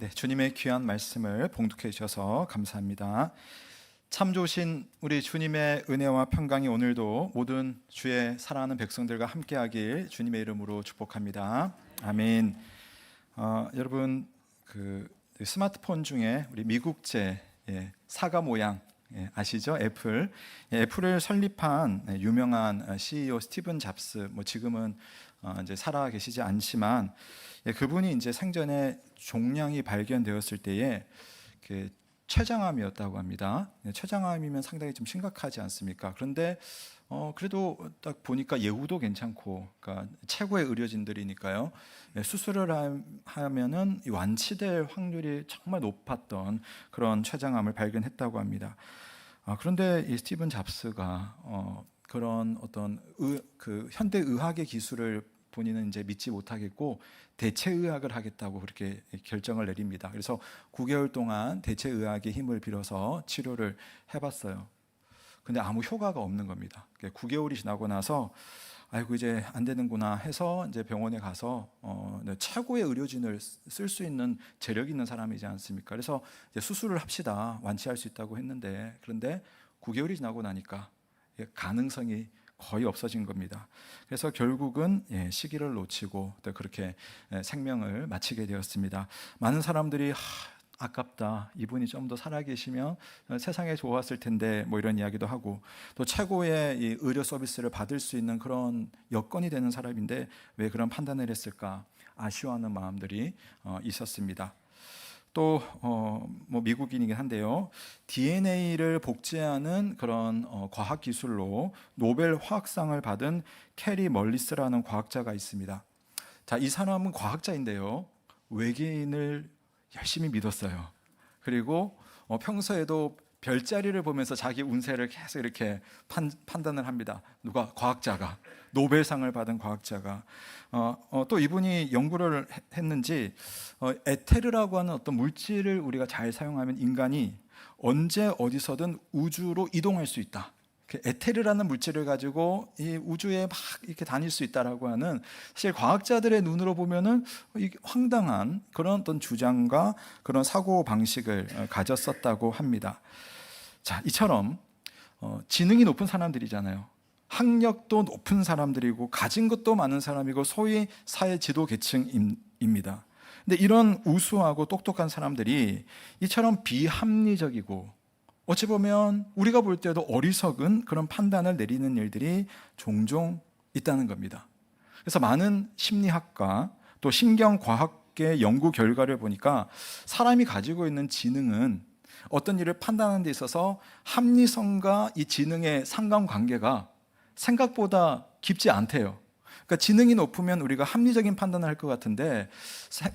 네, 주님의 귀한 말씀을 봉독해 주셔서 감사합니다. 참 좋으신 우리 주님의 은혜와 평강이 오늘도 모든 주의 사랑하는 백성들과 함께하길 주님의 이름으로 축복합니다. 아멘. 여러분 그 스마트폰 중에 우리 미국제 사과 모양 아시죠? 애플. 애플을 설립한 유명한 CEO 스티븐 잡스, 지금은 이제 살아 계시지 않지만 그분이 이제 생전에 종양이 발견되었을 때에 그 췌장암이었다고 합니다. 췌장암이면 상당히 좀 심각하지 않습니까? 그런데 그래도 딱 보니까 예후도 괜찮고, 그러니까 최고의 의료진들이니까요. 수술을 하면은 완치될 확률이 정말 높았던 그런 췌장암을 발견했다고 합니다. 그런데 이 스티븐 잡스가 그런 어떤 그 현대 의학의 기술을 본인은 이제 믿지 못하겠고 대체의학을 하겠다고 그렇게 결정을 내립니다. 그래서 9개월 동안 대체의학의 힘을 빌어서 치료를 해봤어요. 근데 아무 효과가 없는 겁니다. 9개월이 지나고 나서 아이고 이제 안 되는구나 해서 이제 병원에 가서 최고의 의료진을 쓸 수 있는 재력이 있는 사람이지 않습니까? 그래서 이제 수술을 합시다, 완치할 수 있다고 했는데, 그런데 9개월이 지나고 나니까 가능성이 거의 없어진 겁니다. 그래서 결국은 시기를 놓치고 또 그렇게 생명을 마치게 되었습니다. 많은 사람들이 아깝다, 이분이 좀 더 살아계시면 세상에 좋았을 텐데 이런 이야기도 하고, 또 최고의 이 의료 서비스를 받을 수 있는 그런 여건이 되는 사람인데 왜 그런 판단을 했을까 아쉬워하는 마음들이 있었습니다. 또 미국인이긴 한데요, DNA를 복제하는 그런 과학 기술로 노벨 화학상을 받은 캐리 멀리스라는 과학자가 있습니다. 자, 이 사람은 과학자인데요, 외계인을 열심히 믿었어요. 그리고 평소에도 별자리를 보면서 자기 운세를 계속 이렇게 판단을 합니다. 누가? 과학자가, 노벨상을 받은 과학자가. 또 이분이 연구를 했는지 에테르라고 하는 어떤 물질을 우리가 잘 사용하면 인간이 언제 어디서든 우주로 이동할 수 있다. 에테르라는 물질을 가지고 이 우주에 막 이렇게 다닐 수 있다라고 하는, 사실 과학자들의 눈으로 보면은 황당한 그런 어떤 주장과 그런 사고 방식을 가졌었다고 합니다. 자, 이처럼 지능이 높은 사람들이잖아요. 학력도 높은 사람들이고 가진 것도 많은 사람이고 소위 사회 지도 계층입니다. 근데 이런 우수하고 똑똑한 사람들이 이처럼 비합리적이고 어찌 보면 우리가 볼 때도 어리석은 그런 판단을 내리는 일들이 종종 있다는 겁니다. 그래서 많은 심리학과 또 신경과학계 연구 결과를 보니까 사람이 가지고 있는 지능은 어떤 일을 판단하는 데 있어서 합리성과 이 지능의 상관관계가 생각보다 깊지 않대요. 그러니까 지능이 높으면 우리가 합리적인 판단을 할 것 같은데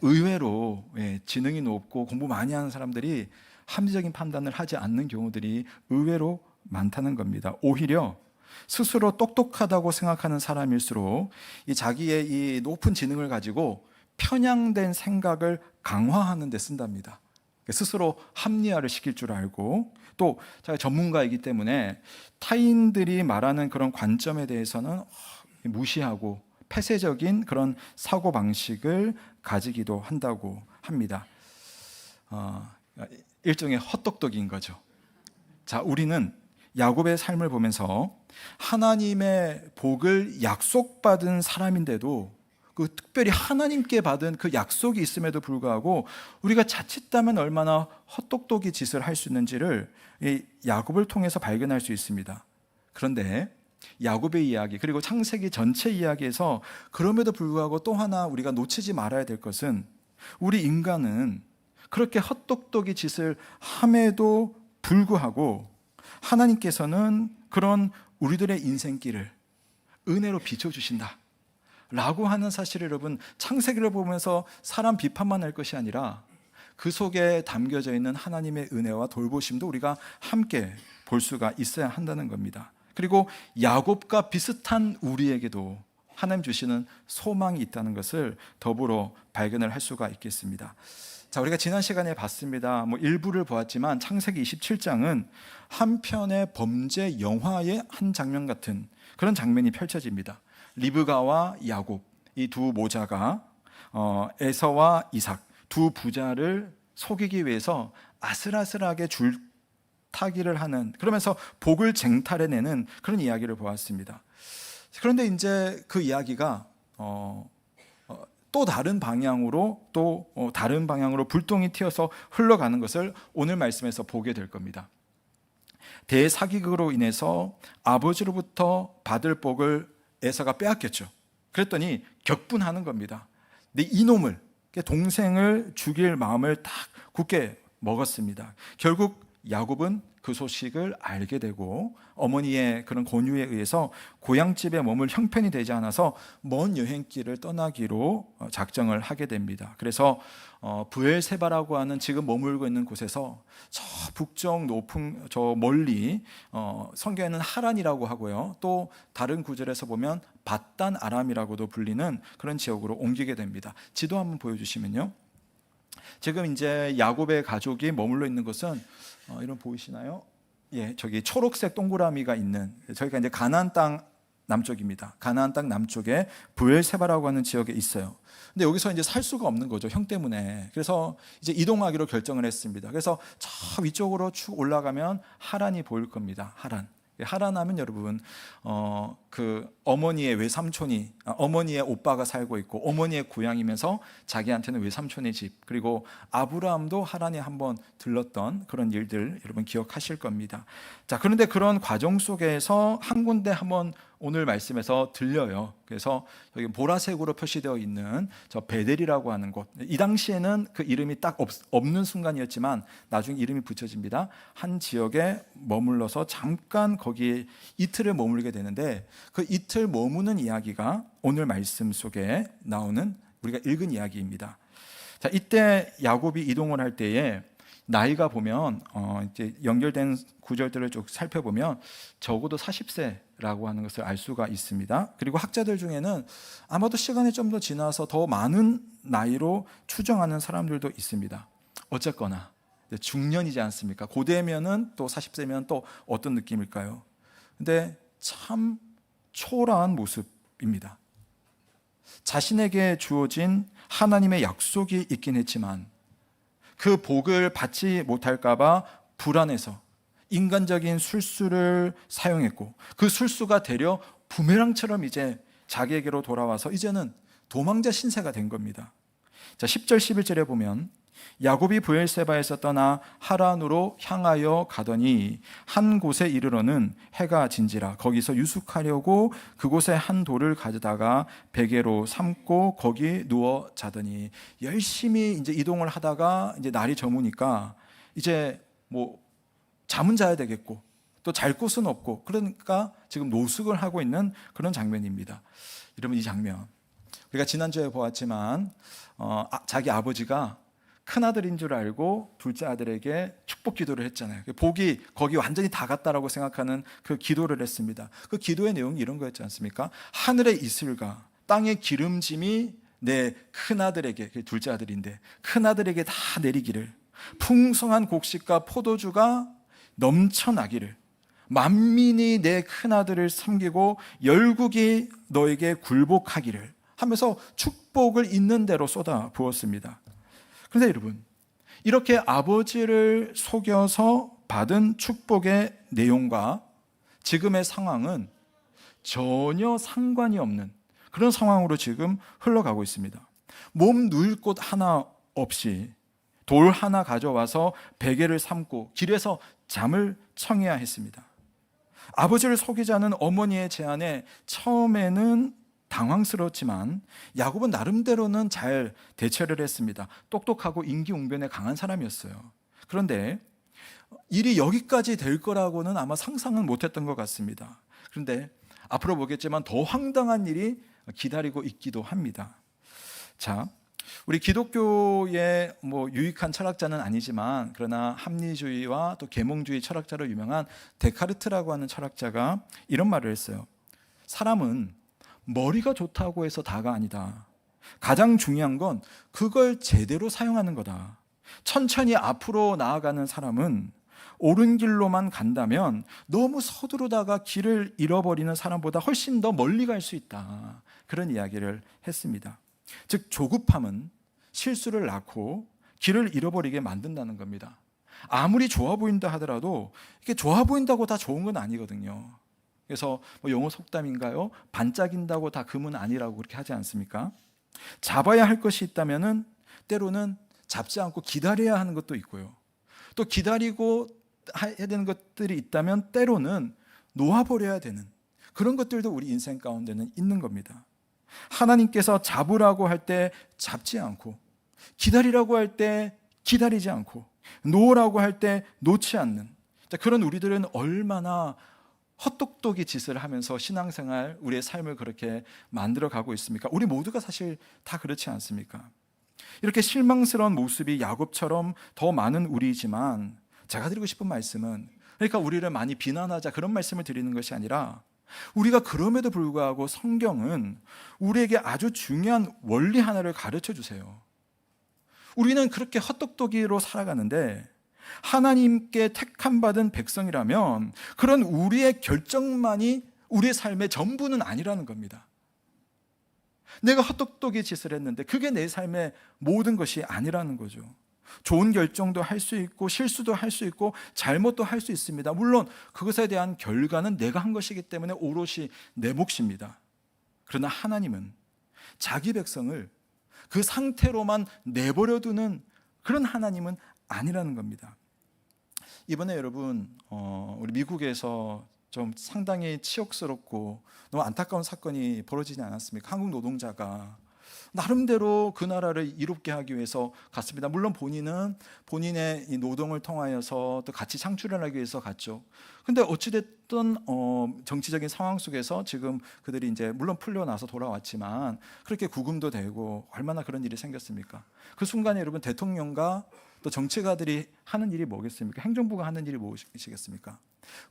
의외로 지능이 높고 공부 많이 하는 사람들이 합리적인 판단을 하지 않는 경우들이 의외로 많다는 겁니다. 오히려 스스로 똑똑하다고 생각하는 사람일수록 이 자기의 이 높은 지능을 가지고 편향된 생각을 강화하는 데 쓴답니다. 스스로 합리화를 시킬 줄 알고, 또 자기가 전문가이기 때문에 타인들이 말하는 그런 관점에 대해서는 무시하고 폐쇄적인 그런 사고방식을 가지기도 한다고 합니다. 일종의 헛똑똑인 거죠. 자, 우리는 야곱의 삶을 보면서 하나님의 복을 약속받은 사람인데도 그 특별히 하나님께 받은 그 약속이 있음에도 불구하고 우리가 자칫하면 얼마나 헛똑똑이 짓을 할 수 있는지를 이 야곱을 통해서 발견할 수 있습니다. 그런데 야곱의 이야기, 그리고 창세기 전체 이야기에서 그럼에도 불구하고 또 하나 우리가 놓치지 말아야 될 것은, 우리 인간은 그렇게 헛똑똑이 짓을 함에도 불구하고 하나님께서는 그런 우리들의 인생길을 은혜로 비춰주신다 라고 하는 사실을 여러분, 창세기를 보면서 사람 비판만 할 것이 아니라 그 속에 담겨져 있는 하나님의 은혜와 돌보심도 우리가 함께 볼 수가 있어야 한다는 겁니다. 그리고 야곱과 비슷한 우리에게도 하나님 주시는 소망이 있다는 것을 더불어 발견을 할 수가 있겠습니다. 자, 우리가 지난 시간에 봤습니다. 일부를 보았지만 창세기 27장은 한편의 범죄 영화의 한 장면 같은 그런 장면이 펼쳐집니다. 리브가와 야곱, 이 두 모자가 에서와 이삭 두 부자를 속이기 위해서 아슬아슬하게 줄타기를 하는, 그러면서 복을 쟁탈해내는 그런 이야기를 보았습니다. 그런데 이제 그 이야기가 또 다른 방향으로 다른 방향으로 불똥이 튀어서 흘러가는 것을 오늘 말씀에서 보게 될 겁니다. 대사기극으로 인해서 아버지로부터 받을 복을 에사가 빼앗겼죠. 그랬더니 격분하는 겁니다. 근데 이놈을, 동생을 죽일 마음을 딱 굳게 먹었습니다. 결국 야곱은 그 소식을 알게 되고 어머니의 그런 권유에 의해서 고향집에 머물 형편이 되지 않아서 먼 여행길을 떠나기로 작정을 하게 됩니다. 그래서 브엘세바라고 하는 지금 머물고 있는 곳에서 저 북쪽 높은 저 멀리 성경에는 하란이라고 하고요, 또 다른 구절에서 보면 밧단 아람이라고도 불리는 그런 지역으로 옮기게 됩니다. 지도 한번 보여주시면요, 지금 이제 야곱의 가족이 머물러 있는 곳은 이런 보이시나요? 예, 저기 초록색 동그라미가 있는, 저희가 이제 가나안 땅 남쪽입니다. 가나안 땅 남쪽에 브엘세바라고 하는 지역에 있어요. 근데 여기서 이제 살 수가 없는 거죠, 형 때문에. 그래서 이제 이동하기로 결정을 했습니다. 그래서 저 위쪽으로 쭉 올라가면 하란이 보일 겁니다. 하란 하면 여러분 그 어머니의 외삼촌이, 어머니의 오빠가 살고 있고 어머니의 고향이면서 자기한테는 외삼촌의 집, 그리고 아브라함도 하란에 한번 들렀던 그런 일들 여러분 기억하실 겁니다. 자, 그런데 그런 과정 속에서 한 군데 한번 오늘 말씀에서 들려요. 그래서 여기 보라색으로 표시되어 있는 저 베델이라고 하는 곳, 이 당시에는 그 이름이 딱 없는 순간이었지만 나중에 이름이 붙여집니다. 한 지역에 머물러서 잠깐 거기에 이틀을 머물게 되는데, 그 이틀 머무는 이야기가 오늘 말씀 속에 나오는 우리가 읽은 이야기입니다. 자, 이때 야곱이 이동을 할 때에 나이가 보면 이제 연결된 구절들을 쭉 살펴보면 적어도 40세라고 하는 것을 알 수가 있습니다. 그리고 학자들 중에는 아마도 시간이 좀 더 지나서 더 많은 나이로 추정하는 사람들도 있습니다. 어쨌거나 중년이지 않습니까? 고대면은 또 40세면 또 어떤 느낌일까요? 근데 참 초라한 모습입니다. 자신에게 주어진 하나님의 약속이 있긴 했지만 그 복을 받지 못할까 봐 불안해서 인간적인 술수를 사용했고, 그 술수가 되려 부메랑처럼 이제 자기에게로 돌아와서 이제는 도망자 신세가 된 겁니다. 자, 10절 11절에 보면 야곱이 브엘세바에서 떠나 하란으로 향하여 가더니 한 곳에 이르러는 해가 진지라 거기서 유숙하려고 그곳에 한 돌을 가져다가 베개로 삼고 거기 누워 자더니, 열심히 이제 이동을 하다가 이제 날이 저무니까 이제 뭐 잠은 자야 되겠고 또 잘 곳은 없고, 그러니까 지금 노숙을 하고 있는 그런 장면입니다. 여러분, 이 장면 우리가 지난주에 보았지만 자기 아버지가 큰아들인 줄 알고 둘째 아들에게 축복 기도를 했잖아요. 복이 거기 완전히 다 갔다라고 생각하는 그 기도를 했습니다. 그 기도의 내용이 이런 거였지 않습니까? 하늘의 이슬과 땅의 기름짐이 내 큰아들에게, 둘째 아들인데 큰아들에게 다 내리기를, 풍성한 곡식과 포도주가 넘쳐나기를, 만민이 내 큰아들을 섬기고 열국이 너에게 굴복하기를 하면서 축복을 있는 대로 쏟아 부었습니다. 그런데 여러분, 이렇게 아버지를 속여서 받은 축복의 내용과 지금의 상황은 전혀 상관이 없는 그런 상황으로 지금 흘러가고 있습니다. 몸 누일 곳 하나 없이 돌 하나 가져와서 베개를 삼고 길에서 잠을 청해야 했습니다. 아버지를 속이자는 어머니의 제안에 처음에는 당황스러웠지만 야곱은 나름대로는 잘 대처를 했습니다. 똑똑하고 임기응변에 강한 사람이었어요. 그런데 일이 여기까지 될 거라고는 아마 상상은 못했던 것 같습니다. 그런데 앞으로 보겠지만 더 황당한 일이 기다리고 있기도 합니다. 자, 우리 기독교의 유익한 철학자는 아니지만 그러나 합리주의와 또 계몽주의 철학자로 유명한 데카르트라고 하는 철학자가 이런 말을 했어요. 사람은 머리가 좋다고 해서 다가 아니다. 가장 중요한 건 그걸 제대로 사용하는 거다. 천천히 앞으로 나아가는 사람은 옳은 길로만 간다면 너무 서두르다가 길을 잃어버리는 사람보다 훨씬 더 멀리 갈 수 있다. 그런 이야기를 했습니다. 즉 조급함은 실수를 낳고 길을 잃어버리게 만든다는 겁니다. 아무리 좋아 보인다 하더라도 이게 좋아 보인다고 다 좋은 건 아니거든요. 그래서 뭐 영어 속담인가요? 반짝인다고 다 금은 아니라고 그렇게 하지 않습니까? 잡아야 할 것이 있다면은 때로는 잡지 않고 기다려야 하는 것도 있고요. 또 기다리고 해야 되는 것들이 있다면 때로는 놓아버려야 되는 그런 것들도 우리 인생 가운데는 있는 겁니다. 하나님께서 잡으라고 할 때 잡지 않고, 기다리라고 할 때 기다리지 않고, 놓으라고 할 때 놓지 않는 그런 우리들은 얼마나 헛똑똑이 짓을 하면서 신앙생활, 우리의 삶을 그렇게 만들어가고 있습니까? 우리 모두가 사실 다 그렇지 않습니까? 이렇게 실망스러운 모습이 야곱처럼 더 많은 우리이지만, 제가 드리고 싶은 말씀은, 그러니까 우리를 많이 비난하자 그런 말씀을 드리는 것이 아니라, 우리가 그럼에도 불구하고 성경은 우리에게 아주 중요한 원리 하나를 가르쳐 주세요. 우리는 그렇게 헛똑똑이로 살아가는데 하나님께 택함받은 백성이라면 그런 우리의 결정만이 우리의 삶의 전부는 아니라는 겁니다. 내가 헛똑똑이 짓을 했는데 그게 내 삶의 모든 것이 아니라는 거죠. 좋은 결정도 할 수 있고 실수도 할 수 있고 잘못도 할 수 있습니다. 물론 그것에 대한 결과는 내가 한 것이기 때문에 오롯이 내 몫입니다. 그러나 하나님은 자기 백성을 그 상태로만 내버려두는 그런 하나님은 아니라는 겁니다. 이번에 여러분 우리 미국에서 좀 상당히 치욕스럽고 너무 안타까운 사건이 벌어지지 않았습니까? 한국 노동자가 나름대로 그 나라를 이롭게 하기 위해서 갔습니다. 물론 본인은 본인의 이 노동을 통하여서 또 같이 창출을 하기 위해서 갔죠. 근데 어찌됐든 정치적인 상황 속에서 지금 그들이 이제 물론 풀려나서 돌아왔지만 그렇게 구금도 되고 얼마나 그런 일이 생겼습니까? 그 순간에 여러분 대통령과 또 정치가들이 하는 일이 뭐겠습니까? 행정부가 하는 일이 무엇이겠습니까?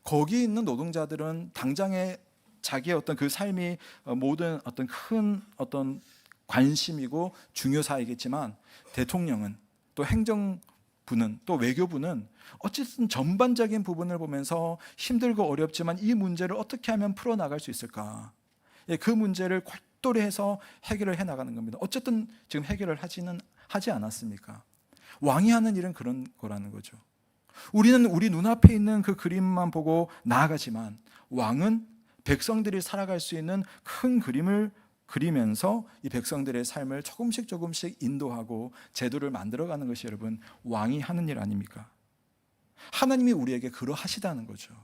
거기 있는 노동자들은 당장에 자기의 어떤 그 삶이 모든 어떤 큰 어떤 관심이고 중요사이겠지만 대통령은 또 행정부는 또 외교부는 어쨌든 전반적인 부분을 보면서 힘들고 어렵지만 이 문제를 어떻게 하면 풀어나갈 수 있을까? 그 문제를 골똘히 해서 해결을 해나가는 겁니다. 어쨌든 지금 해결을 하지 않았습니까? 왕이 하는 일은 그런 거라는 거죠. 우리는 우리 눈앞에 있는 그 그림만 보고 나아가지만 왕은 백성들이 살아갈 수 있는 큰 그림을 그리면서 이 백성들의 삶을 조금씩 인도하고 제도를 만들어가는 것이 여러분 왕이 하는 일 아닙니까? 하나님이 우리에게 그러하시다는 거죠.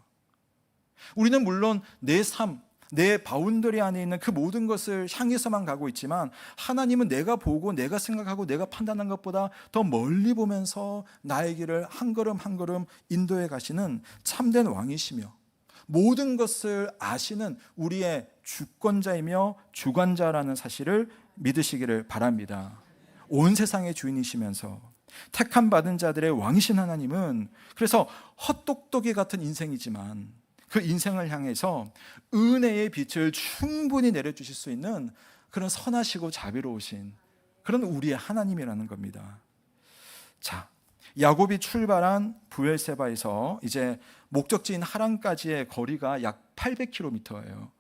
우리는 물론 내 삶, 내 바운더리 안에 있는 그 모든 것을 향해서만 가고 있지만 하나님은 내가 보고 내가 생각하고 내가 판단한 것보다 더 멀리 보면서 나의 길을 한 걸음 한 걸음 인도해 가시는 참된 왕이시며 모든 것을 아시는 우리의 주권자이며 주관자라는 사실을 믿으시기를 바랍니다. 온 세상의 주인이시면서 택함 받은 자들의 왕이신 하나님은 그래서 헛똑똑이 같은 인생이지만 그 인생을 향해서 은혜의 빛을 충분히 내려주실 수 있는 그런 선하시고 자비로우신 그런 우리의 하나님이라는 겁니다. 자, 야곱이 출발한 브엘세바에서 이제 목적지인 하란까지의 거리가 약 800km예요.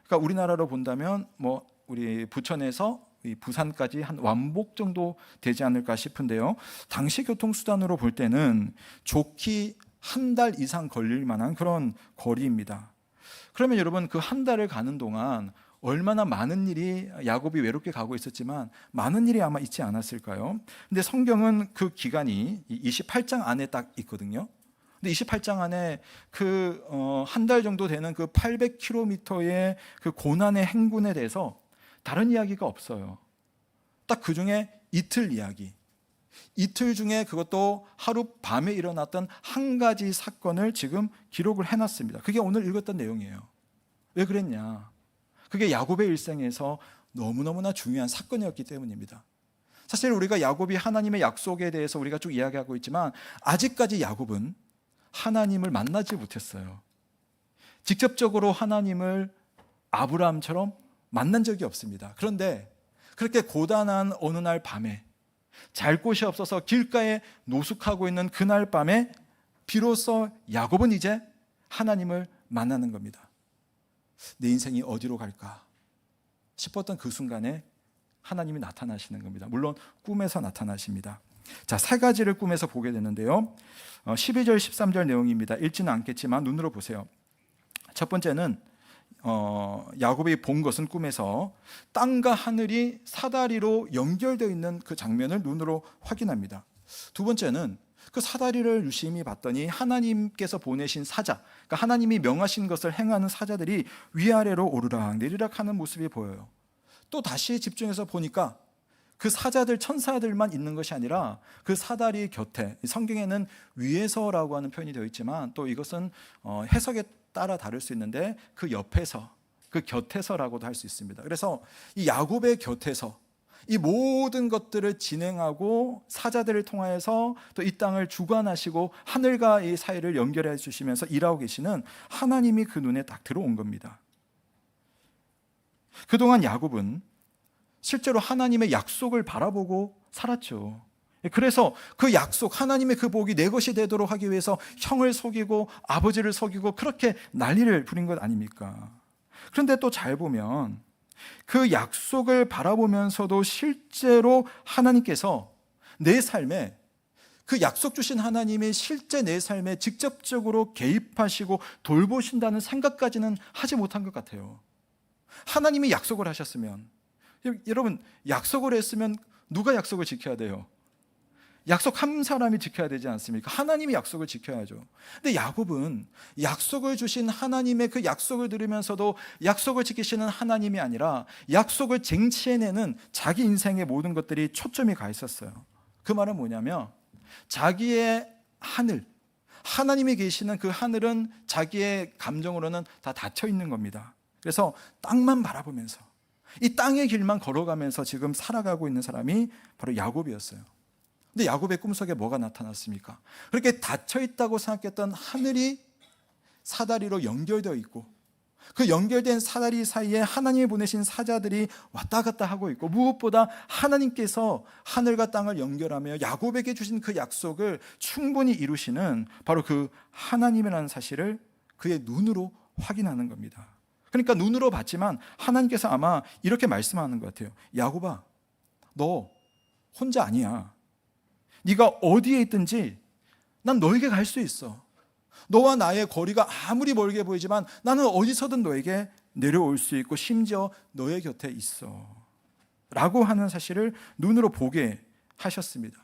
그러니까 우리나라로 본다면 뭐 우리 부천에서 부산까지 한 완복 정도 되지 않을까 싶은데요. 당시 교통수단으로 볼 때는 좋기 한 달 이상 걸릴 만한 그런 거리입니다. 그러면 여러분 그 한 달을 가는 동안 얼마나 많은 일이 야곱이 외롭게 가고 있었지만 많은 일이 아마 있지 않았을까요? 근데 성경은 그 기간이 28장 안에 딱 있거든요. 근데 28장 안에 그 한 달 정도 되는 그 800km의 그 고난의 행군에 대해서 다른 이야기가 없어요. 딱 그 중에 이틀 이야기. 이틀 중에 그것도 하루 밤에 일어났던 한 가지 사건을 지금 기록을 해놨습니다. 그게 오늘 읽었던 내용이에요. 왜 그랬냐? 그게 야곱의 일생에서 너무너무나 중요한 사건이었기 때문입니다. 사실 우리가 야곱이 하나님의 약속에 대해서 우리가 쭉 이야기하고 있지만 아직까지 야곱은 하나님을 만나지 못했어요. 직접적으로 하나님을 아브라함처럼 만난 적이 없습니다. 그런데 그렇게 고단한 어느 날 밤에 잘 곳이 없어서 길가에 노숙하고 있는 그날 밤에 비로소 야곱은 이제 하나님을 만나는 겁니다. 내 인생이 어디로 갈까 싶었던 그 순간에 하나님이 나타나시는 겁니다. 물론 꿈에서 나타나십니다. 자, 세 가지를 꿈에서 보게 되는데요. 12절 13절 내용입니다. 읽지는 않겠지만 눈으로 보세요. 첫 번째는 야곱이 본 것은 꿈에서 땅과 하늘이 사다리로 연결되어 있는 그 장면을 눈으로 확인합니다. 두 번째는 그 사다리를 유심히 봤더니 하나님께서 보내신 사자, 그러니까 하나님이 명하신 것을 행하는 사자들이 위아래로 오르락 내리락 하는 모습이 보여요. 또 다시 집중해서 보니까 그 사자들, 천사들만 있는 것이 아니라 그 사다리 곁에, 성경에는 위에서라고 하는 표현이 되어 있지만 또 이것은 해석에 따라 다를 수 있는데 그 옆에서, 그 곁에서라고도 할 수 있습니다. 그래서 이 야곱의 곁에서 이 모든 것들을 진행하고 사자들을 통하여서 또 이 땅을 주관하시고 하늘과 이 사이를 연결해 주시면서 일하고 계시는 하나님이 그 눈에 딱 들어온 겁니다. 그동안 야곱은 실제로 하나님의 약속을 바라보고 살았죠. 그래서 그 약속, 하나님의 그 복이 내 것이 되도록 하기 위해서 형을 속이고 아버지를 속이고 그렇게 난리를 부린 것 아닙니까? 그런데 또 잘 보면 그 약속을 바라보면서도 실제로 하나님께서 내 삶에, 그 약속 주신 하나님이 실제 내 삶에 직접적으로 개입하시고 돌보신다는 생각까지는 하지 못한 것 같아요. 하나님이 약속을 하셨으면, 여러분, 약속을 했으면 누가 약속을 지켜야 돼요? 약속한 사람이 지켜야 되지 않습니까? 하나님이 약속을 지켜야죠. 근데 야곱은 약속을 주신 하나님의 그 약속을 들으면서도 약속을 지키시는 하나님이 아니라 약속을 쟁취해내는 자기 인생의 모든 것들이 초점이 가 있었어요. 그 말은 뭐냐면 자기의 하늘, 하나님이 계시는 그 하늘은 자기의 감정으로는 다 닫혀 있는 겁니다. 그래서 땅만 바라보면서 이 땅의 길만 걸어가면서 지금 살아가고 있는 사람이 바로 야곱이었어요. 근데 야곱의 꿈속에 뭐가 나타났습니까? 그렇게 닫혀 있다고 생각했던 하늘이 사다리로 연결되어 있고 그 연결된 사다리 사이에 하나님이 보내신 사자들이 왔다 갔다 하고 있고 무엇보다 하나님께서 하늘과 땅을 연결하며 야곱에게 주신 그 약속을 충분히 이루시는 바로 그 하나님이라는 사실을 그의 눈으로 확인하는 겁니다. 그러니까 눈으로 봤지만 하나님께서 아마 이렇게 말씀하는 것 같아요. 야곱아, 너 혼자 아니야. 네가 어디에 있든지 난 너에게 갈 수 있어. 너와 나의 거리가 아무리 멀게 보이지만 나는 어디서든 너에게 내려올 수 있고 심지어 너의 곁에 있어 라고 하는 사실을 눈으로 보게 하셨습니다.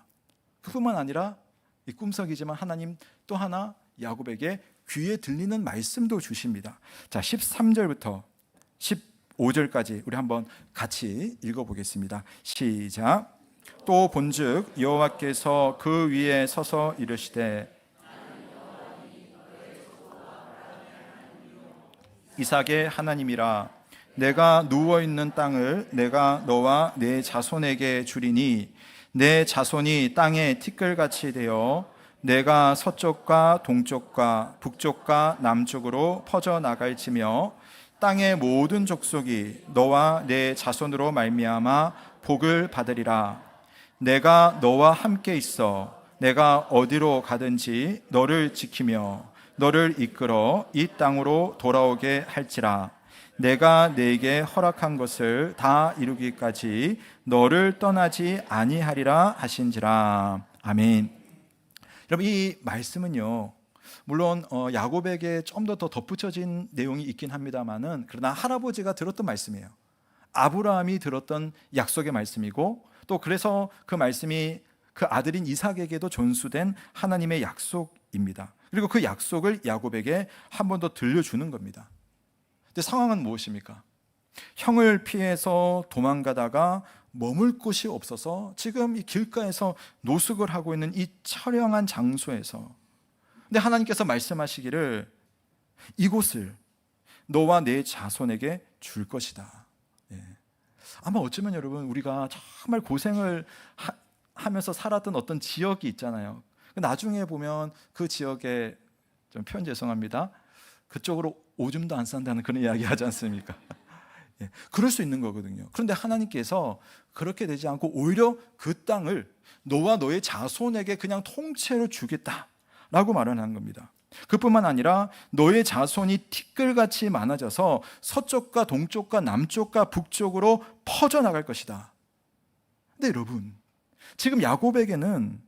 그뿐만 아니라 이 꿈속이지만 하나님 또 하나 야곱에게 귀에 들리는 말씀도 주십니다. 자, 13절부터 15절까지 우리 한번 같이 읽어보겠습니다. 시작. 또 본즉 여호와께서 그 위에 서서 이르시되 이삭의 하나님이라 내가 누워있는 땅을 내가 너와 내 자손에게 주리니 내 자손이 땅의 티끌같이 되어 내가 서쪽과 동쪽과 북쪽과 남쪽으로 퍼져나갈지며 땅의 모든 족속이 너와 내 자손으로 말미암아 복을 받으리라. 내가 너와 함께 있어 내가 어디로 가든지 너를 지키며 너를 이끌어 이 땅으로 돌아오게 할지라. 내가 네게 허락한 것을 다 이루기까지 너를 떠나지 아니하리라 하신지라. 아멘. 여러분, 이 말씀은요, 물론 야곱에게 좀 더 덧붙여진 내용이 있긴 합니다만은 그러나 할아버지가 들었던 말씀이에요. 아브라함이 들었던 약속의 말씀이고 또 그래서 그 말씀이 그 아들인 이삭에게도 전수된 하나님의 약속입니다. 그리고 그 약속을 야곱에게 한 번 더 들려주는 겁니다. 근데 상황은 무엇입니까? 형을 피해서 도망가다가 머물 곳이 없어서 지금 이 길가에서 노숙을 하고 있는 이 처량한 장소에서, 근데 하나님께서 말씀하시기를 이곳을 너와 내 자손에게 줄 것이다. 예. 아마 어쩌면 여러분 우리가 정말 고생을 하면서 살았던 어떤 지역이 있잖아요. 나중에 보면 그 지역에, 좀 표현 죄송합니다, 그쪽으로 오줌도 안 싼다는 그런 이야기 하지 않습니까? 예, 그럴 수 있는 거거든요. 그런데 하나님께서 그렇게 되지 않고 오히려 그 땅을 너와 너의 자손에게 그냥 통째로 주겠다라고 말을 하는 겁니다. 그뿐만 아니라 너의 자손이 티끌같이 많아져서 서쪽과 동쪽과 남쪽과 북쪽으로 퍼져나갈 것이다. 근데 여러분, 지금 야곱에게는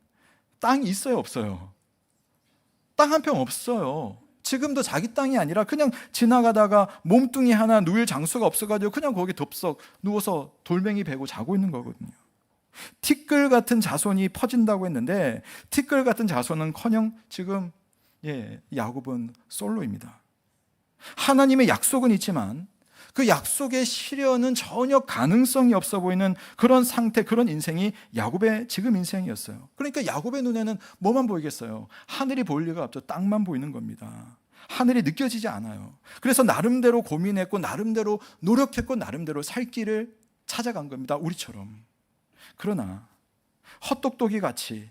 땅이 있어요, 없어요? 땅 한 평 없어요. 지금도 자기 땅이 아니라 그냥 지나가다가 몸뚱이 하나 누일 장소가 없어가지고 그냥 거기 덥석 누워서 돌멩이 베고 자고 있는 거거든요. 티끌 같은 자손이 퍼진다고 했는데 티끌 같은 자손은커녕 지금 야곱은 솔로입니다. 하나님의 약속은 있지만 그 약속의 실현은 전혀 가능성이 없어 보이는 그런 상태, 그런 인생이 야곱의 지금 인생이었어요. 그러니까 야곱의 눈에는 뭐만 보이겠어요? 하늘이 보일 리가 없죠. 땅만 보이는 겁니다. 하늘이 느껴지지 않아요. 그래서 나름대로 고민했고 나름대로 노력했고 나름대로 살 길을 찾아간 겁니다. 우리처럼. 그러나 헛똑똑이 같이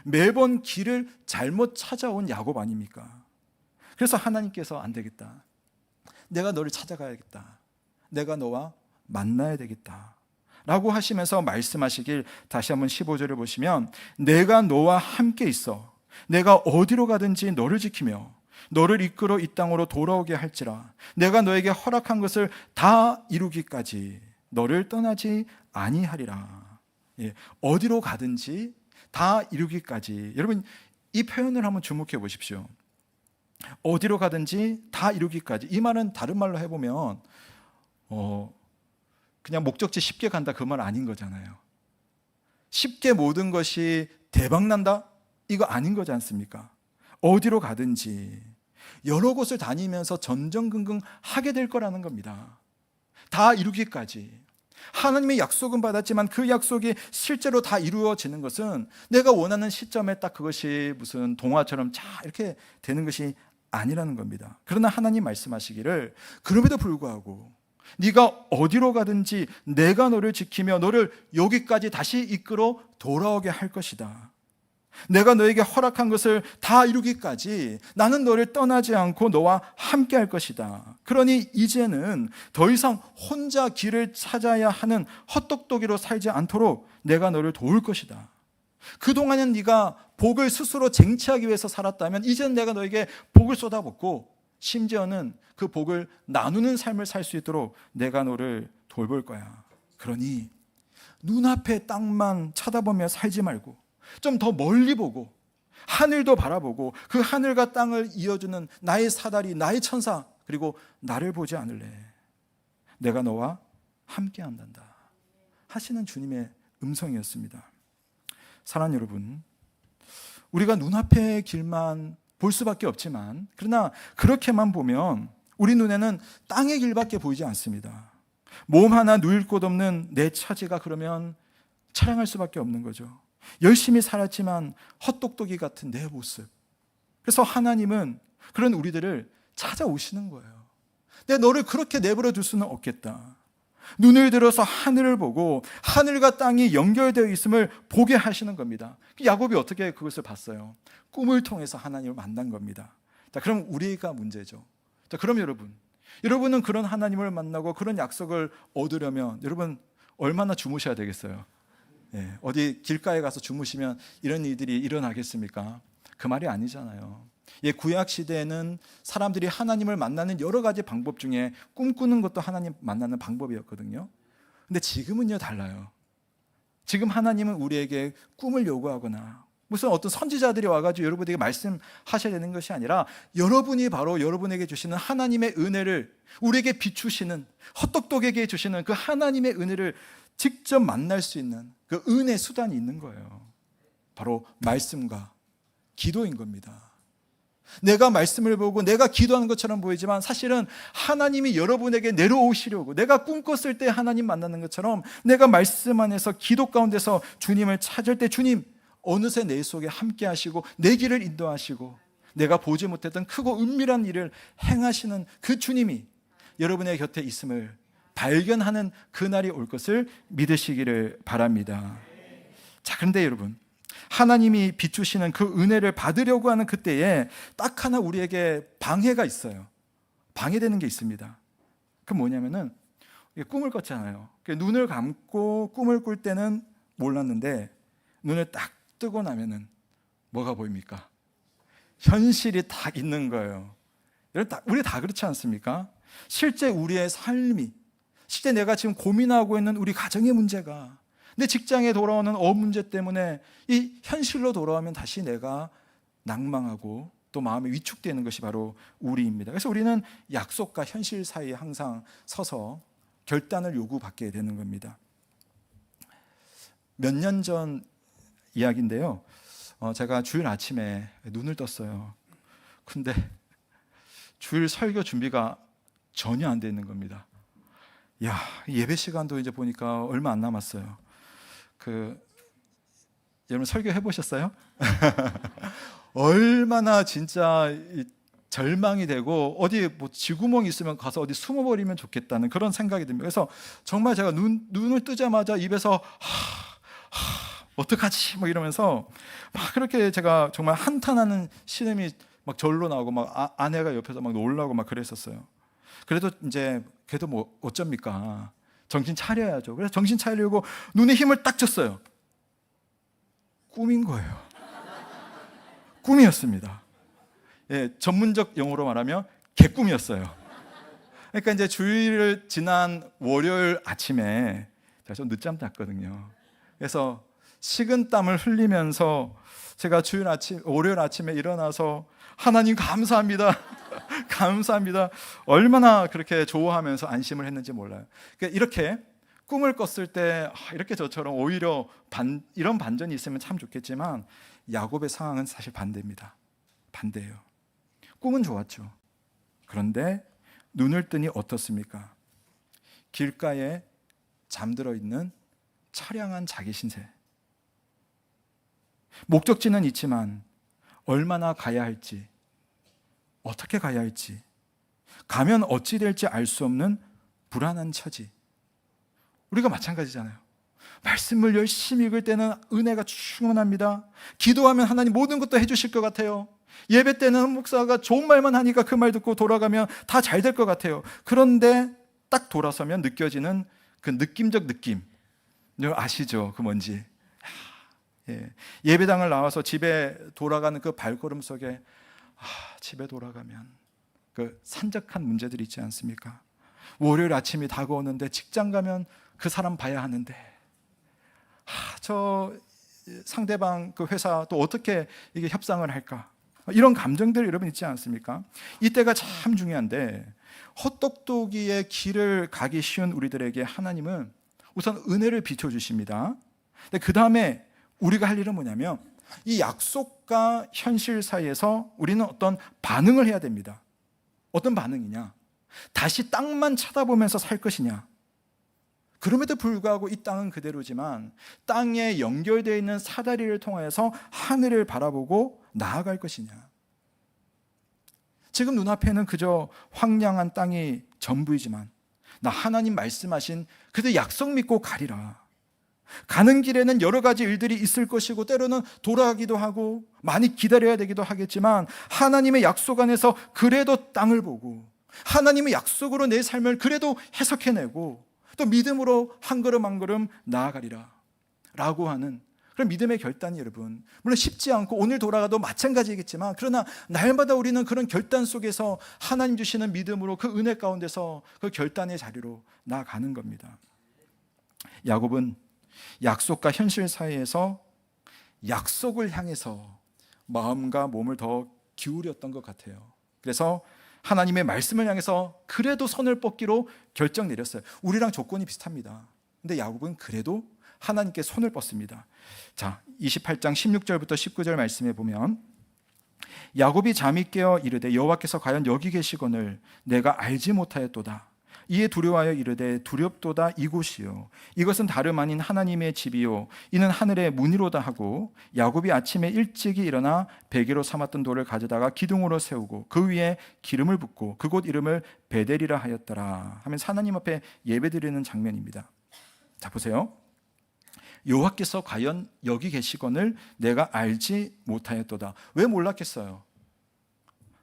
매번 길을 잘못 찾아온 야곱 아닙니까? 그래서 하나님께서 안 되겠다. 내가 너를 찾아가야겠다. 내가 너와 만나야 되겠다. 라고 하시면서 말씀하시길 다시 한번 15절을 보시면 내가 너와 함께 있어 내가 어디로 가든지 너를 지키며 너를 이끌어 이 땅으로 돌아오게 할지라 내가 너에게 허락한 것을 다 이루기까지 너를 떠나지 아니하리라. 어디로 가든지 다 이루기까지. 여러분 이 표현을 한번 주목해 보십시오. 어디로 가든지 다 이루기까지. 이 말은 다른 말로 해보면 그냥 목적지 쉽게 간다 그 말 아닌 거잖아요. 쉽게 모든 것이 대박난다? 이거 아닌 거지 않습니까? 어디로 가든지 여러 곳을 다니면서 전전긍긍 하게 될 거라는 겁니다. 다 이루기까지. 하나님의 약속은 받았지만 그 약속이 실제로 다 이루어지는 것은 내가 원하는 시점에 딱 그것이 무슨 동화처럼 자 이렇게 되는 것이 아니라는 겁니다. 그러나 하나님 말씀하시기를 그럼에도 불구하고 네가 어디로 가든지 내가 너를 지키며 너를 여기까지 다시 이끌어 돌아오게 할 것이다. 내가 너에게 허락한 것을 다 이루기까지 나는 너를 떠나지 않고 너와 함께 할 것이다. 그러니 이제는 더 이상 혼자 길을 찾아야 하는 헛똑똑이로 살지 않도록 내가 너를 도울 것이다. 그동안은 네가 복을 스스로 쟁취하기 위해서 살았다면 이제는 내가 너에게 복을 쏟아붓고 심지어는 그 복을 나누는 삶을 살 수 있도록 내가 너를 돌볼 거야. 그러니 눈앞의 땅만 쳐다보며 살지 말고 좀 더 멀리 보고 하늘도 바라보고 그 하늘과 땅을 이어주는 나의 사다리, 나의 천사, 그리고 나를 보지 않을래. 내가 너와 함께 한단다 하시는 주님의 음성이었습니다. 사랑하는 여러분, 우리가 눈앞의 길만 볼 수밖에 없지만 그러나 그렇게만 보면 우리 눈에는 땅의 길밖에 보이지 않습니다. 몸 하나 누일 곳 없는 내 처지가 그러면 차량할 수밖에 없는 거죠. 열심히 살았지만 헛똑똑이 같은 내 모습. 그래서 하나님은 그런 우리들을 찾아오시는 거예요. 내가 너를 그렇게 내버려 둘 수는 없겠다. 눈을 들어서 하늘을 보고 하늘과 땅이 연결되어 있음을 보게 하시는 겁니다. 야곱이 어떻게 그것을 봤어요? 꿈을 통해서 하나님을 만난 겁니다. 자, 그럼 우리가 문제죠. 자, 그럼 여러분은 그런 하나님을 만나고 그런 약속을 얻으려면 여러분 얼마나 주무셔야 되겠어요? 어디 길가에 가서 주무시면 이런 일들이 일어나겠습니까? 그 말이 아니잖아요. 구약 시대에는 사람들이 하나님을 만나는 여러 가지 방법 중에 꿈꾸는 것도 하나님 만나는 방법이었거든요. 근데 지금은요 달라요. 지금 하나님은 우리에게 꿈을 요구하거나 무슨 어떤 선지자들이 와가지고 여러분에게 말씀하셔야 되는 것이 아니라 여러분이 바로 여러분에게 주시는 하나님의 은혜를 우리에게 비추시는 헛똑똑에게 주시는 그 하나님의 은혜를 직접 만날 수 있는 그 은혜 수단이 있는 거예요. 바로 말씀과 기도인 겁니다. 내가 말씀을 보고 내가 기도하는 것처럼 보이지만 사실은 하나님이 여러분에게 내려오시려고 내가 꿈꿨을 때 하나님 만나는 것처럼 내가 말씀 안에서 기도 가운데서 주님을 찾을 때 주님 어느새 내 속에 함께 하시고 내 길을 인도하시고 내가 보지 못했던 크고 은밀한 일을 행하시는 그 주님이 여러분의 곁에 있음을 발견하는 그날이 올 것을 믿으시기를 바랍니다. 자, 그런데 여러분 하나님이 비추시는 그 은혜를 받으려고 하는 그때에 딱 하나 우리에게 방해가 있어요. 방해되는 게 있습니다. 그 뭐냐면은 꿈을 꿨잖아요. 눈을 감고 꿈을 꿀 때는 몰랐는데 눈을 딱 뜨고 나면은 뭐가 보입니까? 현실이 딱 있는 거예요. 우리 다 그렇지 않습니까? 실제 우리의 삶이 실제 내가 지금 고민하고 있는 우리 가정의 문제가 내 직장에 돌아오는 문제 때문에 이 현실로 돌아오면 다시 내가 낭망하고 또 마음이 위축되는 것이 바로 우리입니다. 그래서 우리는 약속과 현실 사이에 항상 서서 결단을 요구받게 되는 겁니다. 몇 년 전 이야기인데요. 제가 주일 아침에 눈을 떴어요. 근데 주일 설교 준비가 전혀 안 돼 있는 겁니다. 예배 시간도 이제 보니까 얼마 안 남았어요. 여러분 설교 해보셨어요? 얼마나 진짜 절망이 되고 어디 뭐 쥐구멍이 있으면 가서 어디 숨어버리면 좋겠다는 그런 생각이 듭니다. 그래서 정말 제가 눈을 뜨자마자 입에서 어떡하지? 막 이러면서 막 그렇게 제가 정말 한탄하는 신음이 막 절로 나오고 막 아내가 옆에서 막 놀라고 막 그랬었어요. 그래도 뭐 어쩝니까? 정신 차려야죠. 그래서 정신 차리려고 눈에 힘을 딱 줬어요. 꿈인 거예요. 꿈이었습니다. 전문적 용어로 말하면 개꿈이었어요. 그러니까 이제 주일을 지난 월요일 아침에 제가 좀 늦잠 잤거든요. 그래서 식은땀을 흘리면서 제가 월요일 아침에 일어나서 하나님 감사합니다. 감사합니다. 얼마나 그렇게 좋아하면서 안심을 했는지 몰라요. 그러니까 이렇게 꿈을 꿨을 때 이렇게 저처럼 오히려 이런 반전이 있으면 참 좋겠지만 야곱의 상황은 사실 반대입니다. 반대예요. 꿈은 좋았죠. 그런데 눈을 뜨니 어떻습니까? 길가에 잠들어 있는 처량한 자기 신세. 목적지는 있지만 얼마나 가야 할지, 어떻게 가야 할지, 가면 어찌 될지 알 수 없는 불안한 처지. 우리가 마찬가지잖아요. 말씀을 열심히 읽을 때는 은혜가 충만합니다. 기도하면 하나님 모든 것도 해주실 것 같아요. 예배 때는 목사가 좋은 말만 하니까 그 말 듣고 돌아가면 다 잘 될 것 같아요. 그런데 딱 돌아서면 느껴지는 그 느낌적 느낌, 아시죠? 그 뭔지. 예배당을 나와서 집에 돌아가는 그 발걸음 속에 집에 돌아가면 그 산적한 문제들이 있지 않습니까? 월요일 아침이 다가오는데 직장 가면 그 사람 봐야 하는데 저 상대방 그 회사 또 어떻게 이게 협상을 할까? 이런 감정들 여러분 있지 않습니까? 이때가 참 중요한데 헛똑똑이의 길을 가기 쉬운 우리들에게 하나님은 우선 은혜를 비춰주십니다. 근데 그 다음에 우리가 할 일은 뭐냐면 이 약속과 현실 사이에서 우리는 어떤 반응을 해야 됩니다. 어떤 반응이냐? 다시 땅만 쳐다보면서 살 것이냐? 그럼에도 불구하고 이 땅은 그대로지만 땅에 연결되어 있는 사다리를 통해서 하늘을 바라보고 나아갈 것이냐? 지금 눈앞에는 그저 황량한 땅이 전부이지만 나 하나님 말씀하신 그들 약속 믿고 가리라. 가는 길에는 여러 가지 일들이 있을 것이고 때로는 돌아가기도 하고 많이 기다려야 되기도 하겠지만 하나님의 약속 안에서 그래도 땅을 보고 하나님의 약속으로 내 삶을 그래도 해석해내고 또 믿음으로 한 걸음 한 걸음 나아가리라 라고 하는 그런 믿음의 결단이 여러분 물론 쉽지 않고 오늘 돌아가도 마찬가지겠지만 그러나 날마다 우리는 그런 결단 속에서 하나님 주시는 믿음으로 그 은혜 가운데서 그 결단의 자리로 나아가는 겁니다. 야곱은 약속과 현실 사이에서 약속을 향해서 마음과 몸을 더 기울였던 것 같아요. 그래서 하나님의 말씀을 향해서 그래도 손을 뻗기로 결정 내렸어요. 우리랑 조건이 비슷합니다. 근데 야곱은 그래도 하나님께 손을 뻗습니다. 자, 28장 16절부터 19절 말씀에 보면 야곱이 잠이 깨어 이르되 여호와께서 과연 여기 계시거늘 내가 알지 못하였도다. 이에 두려워하여 이르되 두렵도다 이곳이요 이것은 다름 아닌 하나님의 집이요 이는 하늘의 문이로다 하고 야곱이 아침에 일찍이 일어나 베개로 삼았던 돌을 가져다가 기둥으로 세우고 그 위에 기름을 붓고 그곳 이름을 베델이라 하였더라 하면서 하나님 앞에 예배드리는 장면입니다. 자 보세요. 여호와께서 과연 여기 계시거늘 내가 알지 못하였도다. 왜 몰랐겠어요?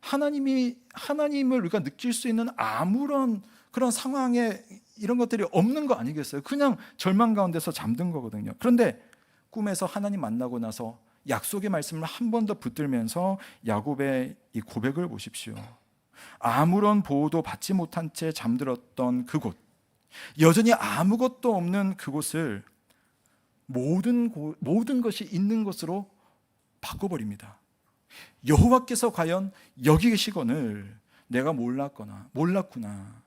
하나님을 우리가 느낄 수 있는 아무런 그런 상황에 이런 것들이 없는 거 아니겠어요? 그냥 절망 가운데서 잠든 거거든요. 그런데 꿈에서 하나님 만나고 나서 약속의 말씀을 한 번 더 붙들면서 야곱의 이 고백을 보십시오. 아무런 보호도 받지 못한 채 잠들었던 그곳, 여전히 아무것도 없는 그곳을 모든 것이 있는 것으로 바꿔버립니다. 여호와께서 과연 여기 계시거늘 내가 몰랐구나.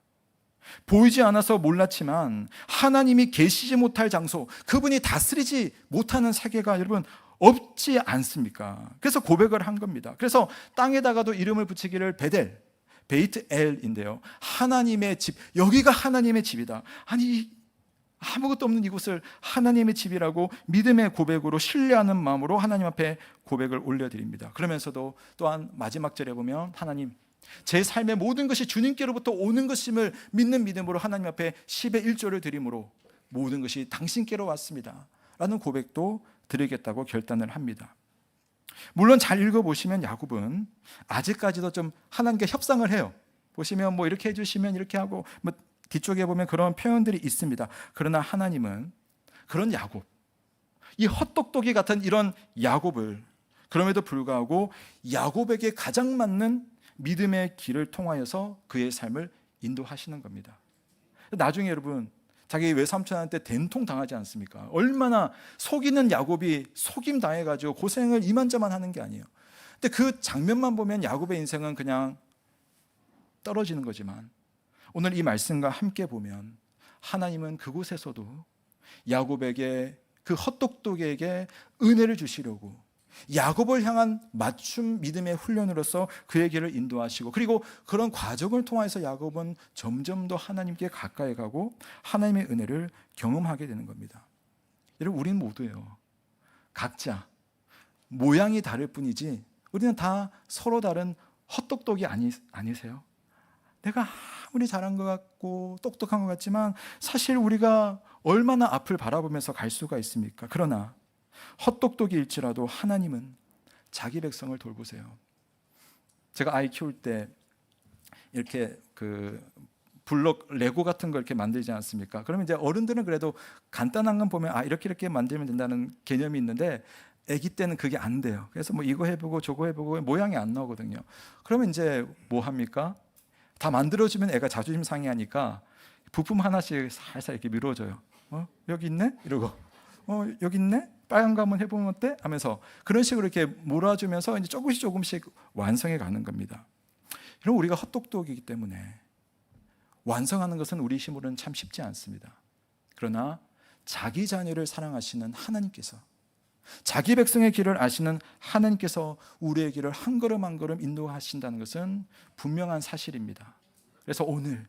보이지 않아서 몰랐지만 하나님이 계시지 못할 장소, 그분이 다스리지 못하는 세계가 여러분 없지 않습니까? 그래서 고백을 한 겁니다. 그래서 땅에다가도 이름을 붙이기를 베이트엘인데요. 하나님의 집, 여기가 하나님의 집이다. 아니 아무것도 없는 이곳을 하나님의 집이라고 믿음의 고백으로 신뢰하는 마음으로 하나님 앞에 고백을 올려드립니다. 그러면서도 또한 마지막 절에 보면 하나님, 제 삶의 모든 것이 주님께로부터 오는 것임을 믿는 믿음으로 하나님 앞에 10의 1조를 드림으로 모든 것이 당신께로 왔습니다 라는 고백도 드리겠다고 결단을 합니다. 물론 잘 읽어보시면 야곱은 아직까지도 좀 하나님께 협상을 해요. 보시면 뭐 이렇게 해주시면 이렇게 하고 뭐 뒤쪽에 보면 그런 표현들이 있습니다. 그러나 하나님은 그런 야곱, 이 헛똑똑이 같은 이런 야곱을 그럼에도 불구하고 야곱에게 가장 맞는 믿음의 길을 통하여서 그의 삶을 인도하시는 겁니다. 나중에 여러분 자기 외삼촌한테 된통 당하지 않습니까? 얼마나 속이는 야곱이 속임 당해가지고 고생을 이만저만 하는 게 아니에요. 근데 그 장면만 보면 야곱의 인생은 그냥 떨어지는 거지만 오늘 이 말씀과 함께 보면 하나님은 그곳에서도 야곱에게, 그 헛똑똑에게 은혜를 주시려고 야곱을 향한 맞춤 믿음의 훈련으로서 그의 길을 인도하시고, 그리고 그런 과정을 통해서 야곱은 점점 더 하나님께 가까이 가고 하나님의 은혜를 경험하게 되는 겁니다. 여러분, 우리는 모두예요. 각자 모양이 다를 뿐이지 우리는 다 서로 다른 헛똑똑이 아니세요? 내가 아무리 잘한 것 같고 똑똑한 것 같지만 사실 우리가 얼마나 앞을 바라보면서 갈 수가 있습니까? 그러나 헛똑똑이일지라도 하나님은 자기 백성을 돌보세요. 제가 아이 키울 때 이렇게 그 블록 레고 같은 걸 이렇게 만들지 않습니까? 그러면 이제 어른들은 그래도 간단한 건 보면 이렇게 만들면 된다는 개념이 있는데 아기 때는 그게 안 돼요. 그래서 뭐 이거 해보고 저거 해보고 모양이 안 나오거든요. 그러면 이제 뭐 합니까? 다 만들어주면 애가 자존심 상해하니까 부품 하나씩 살살 이렇게 밀어줘요. 여기 있네? 이러고 여기 있네? 빨간 거 한번 해보면 어때? 하면서 그런 식으로 이렇게 몰아주면서 이제 조금씩 완성해 가는 겁니다. 그럼 우리가 헛똑똑이기 때문에 완성하는 것은 우리 힘으로는 참 쉽지 않습니다. 그러나 자기 자녀를 사랑하시는 하나님께서, 자기 백성의 길을 아시는 하나님께서 우리의 길을 한 걸음 한 걸음 인도하신다는 것은 분명한 사실입니다. 그래서 오늘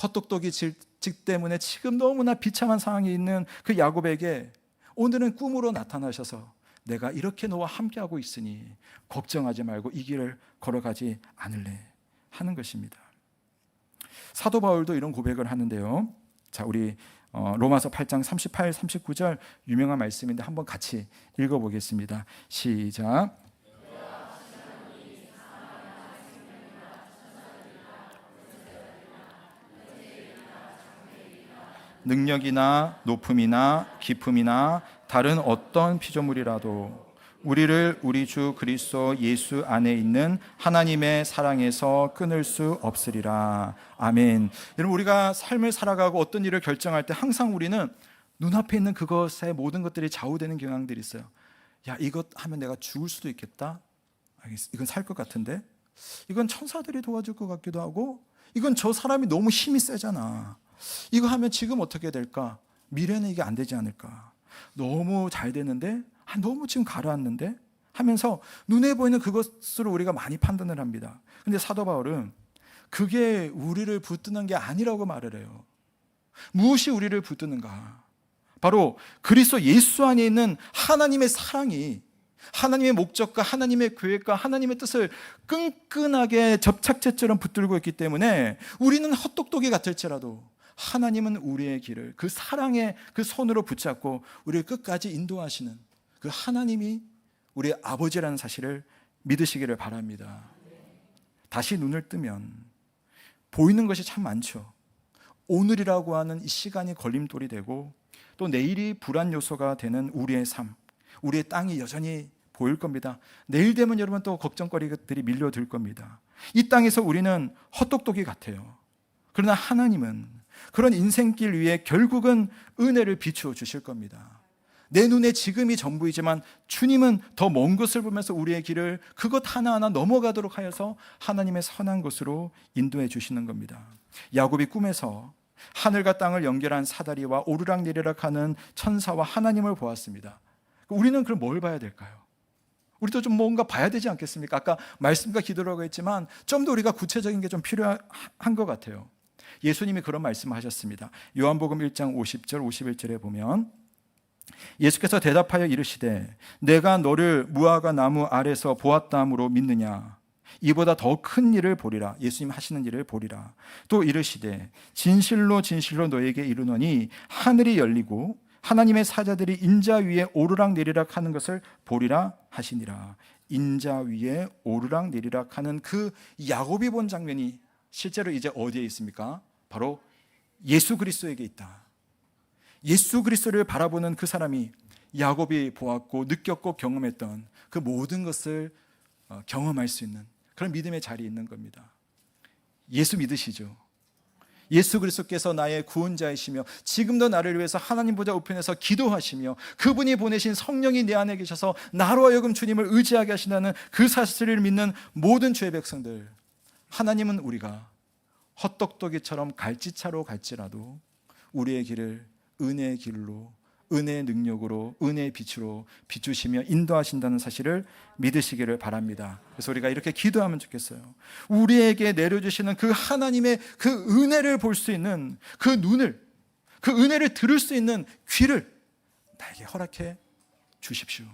헛똑똑이 직 때문에 지금 너무나 비참한 상황에 있는 그 야곱에게 오늘은 꿈으로 나타나셔서 내가 이렇게 너와 함께하고 있으니 걱정하지 말고 이 길을 걸어가지 않을래 하는 것입니다. 사도 바울도 이런 고백을 하는데요. 자, 우리 로마서 8장 38, 39절 유명한 말씀인데 한번 같이 읽어보겠습니다. 시작. 능력이나 높음이나 깊음이나 다른 어떤 피조물이라도 우리를 우리 주 그리스도 예수 안에 있는 하나님의 사랑에서 끊을 수 없으리라. 아멘. 여러분, 우리가 삶을 살아가고 어떤 일을 결정할 때 항상 우리는 눈앞에 있는 그것에 모든 것들이 좌우되는 경향들이 있어요. 야, 이것 하면 내가 죽을 수도 있겠다. 이건 살 것 같은데. 이건 천사들이 도와줄 것 같기도 하고, 이건 저 사람이 너무 힘이 세잖아. 이거 하면 지금 어떻게 될까? 미래는 이게 안 되지 않을까? 너무 잘 되는데? 너무 지금 가라앉는데? 하면서 눈에 보이는 그것으로 우리가 많이 판단을 합니다. 근데 사도 바울은 그게 우리를 붙드는 게 아니라고 말을 해요. 무엇이 우리를 붙드는가? 바로 그리스도 예수 안에 있는 하나님의 사랑이 하나님의 목적과 하나님의 계획과 하나님의 뜻을 끈끈하게 접착제처럼 붙들고 있기 때문에 우리는 헛똑똑이 같을지라도 하나님은 우리의 길을 그 사랑의 그 손으로 붙잡고 우리를 끝까지 인도하시는 그 하나님이 우리의 아버지라는 사실을 믿으시기를 바랍니다. 다시 눈을 뜨면 보이는 것이 참 많죠. 오늘이라고 하는 이 시간이 걸림돌이 되고 또 내일이 불안 요소가 되는 우리의 삶, 우리의 땅이 여전히 보일 겁니다. 내일 되면 여러분 또 걱정거리들이 밀려들 겁니다. 이 땅에서 우리는 헛똑똑이 같아요. 그러나 하나님은 그런 인생길 위에 결국은 은혜를 비추어 주실 겁니다. 내 눈에 지금이 전부이지만 주님은 더 먼 것을 보면서 우리의 길을 그것 하나하나 넘어가도록 하여서 하나님의 선한 것으로 인도해 주시는 겁니다. 야곱이 꿈에서 하늘과 땅을 연결한 사다리와 오르락내리락 하는 천사와 하나님을 보았습니다. 우리는 그럼 뭘 봐야 될까요? 우리도 좀 뭔가 봐야 되지 않겠습니까? 아까 말씀과 기도라고 했지만 좀 더 우리가 구체적인 게 좀 필요한 것 같아요. 예수님이 그런 말씀을 하셨습니다. 요한복음 1장 50절 51절에 보면 예수께서 대답하여 이르시되 내가 너를 무화과 나무 아래서 보았다함으로 믿느냐? 이보다 더 큰 일을 보리라. 예수님 하시는 일을 보리라. 또 이르시되 진실로 진실로 너에게 이르노니 하늘이 열리고 하나님의 사자들이 인자 위에 오르락내리락 하는 것을 보리라 하시니라. 인자 위에 오르락내리락 하는 그 야곱이 본 장면이 실제로 이제 어디에 있습니까? 바로 예수 그리스도에게 있다. 예수 그리스도를 바라보는 그 사람이 야곱이 보았고 느꼈고 경험했던 그 모든 것을 경험할 수 있는 그런 믿음의 자리에 있는 겁니다. 예수 믿으시죠? 예수 그리스도께서 나의 구원자이시며 지금도 나를 위해서 하나님 보좌 우편에서 기도하시며 그분이 보내신 성령이 내 안에 계셔서 나로 하여금 주님을 의지하게 하신다는 그 사실을 믿는 모든 주의 백성들, 하나님은 우리가 헛똑똑이처럼 갈지차로 갈지라도 우리의 길을 은혜의 길로, 은혜의 능력으로, 은혜의 빛으로 비추시며 인도하신다는 사실을 믿으시기를 바랍니다. 그래서 우리가 이렇게 기도하면 좋겠어요. 우리에게 내려주시는 그 하나님의 그 은혜를 볼 수 있는 그 눈을, 그 은혜를 들을 수 있는 귀를 나에게 허락해 주십시오.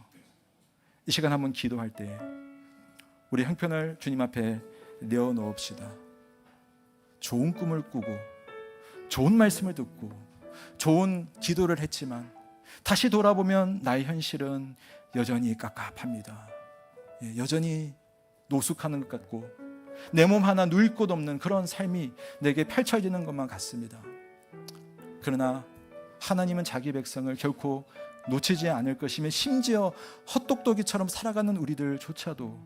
이 시간 한번 기도할 때 우리 형편을 주님 앞에 내어놓읍시다. 좋은 꿈을 꾸고 좋은 말씀을 듣고 좋은 기도를 했지만 다시 돌아보면 나의 현실은 여전히 깝깝합니다. 여전히 노숙하는 것 같고 내 몸 하나 누일 곳 없는 그런 삶이 내게 펼쳐지는 것만 같습니다. 그러나 하나님은 자기 백성을 결코 놓치지 않을 것이며 심지어 헛똑똑이처럼 살아가는 우리들조차도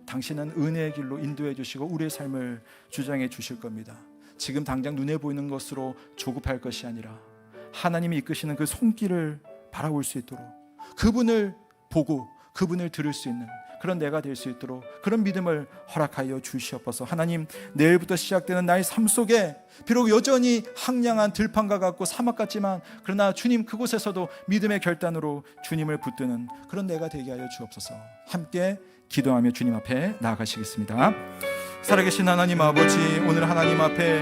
당신은 은혜의 길로 인도해 주시고 우리의 삶을 주장해 주실 겁니다. 지금 당장 눈에 보이는 것으로 조급할 것이 아니라 하나님이 이끄시는 그 손길을 바라볼 수 있도록 그분을 보고 그분을 들을 수 있는 그런 내가 될 수 있도록 그런 믿음을 허락하여 주시옵소서. 하나님, 내일부터 시작되는 나의 삶 속에 비록 여전히 황량한 들판과 같고 사막 같지만 그러나 주님 그곳에서도 믿음의 결단으로 주님을 붙드는 그런 내가 되게 하여 주옵소서. 함께 기도하며 주님 앞에 나아가시겠습니다. 살아계신 하나님 아버지, 오늘 하나님 앞에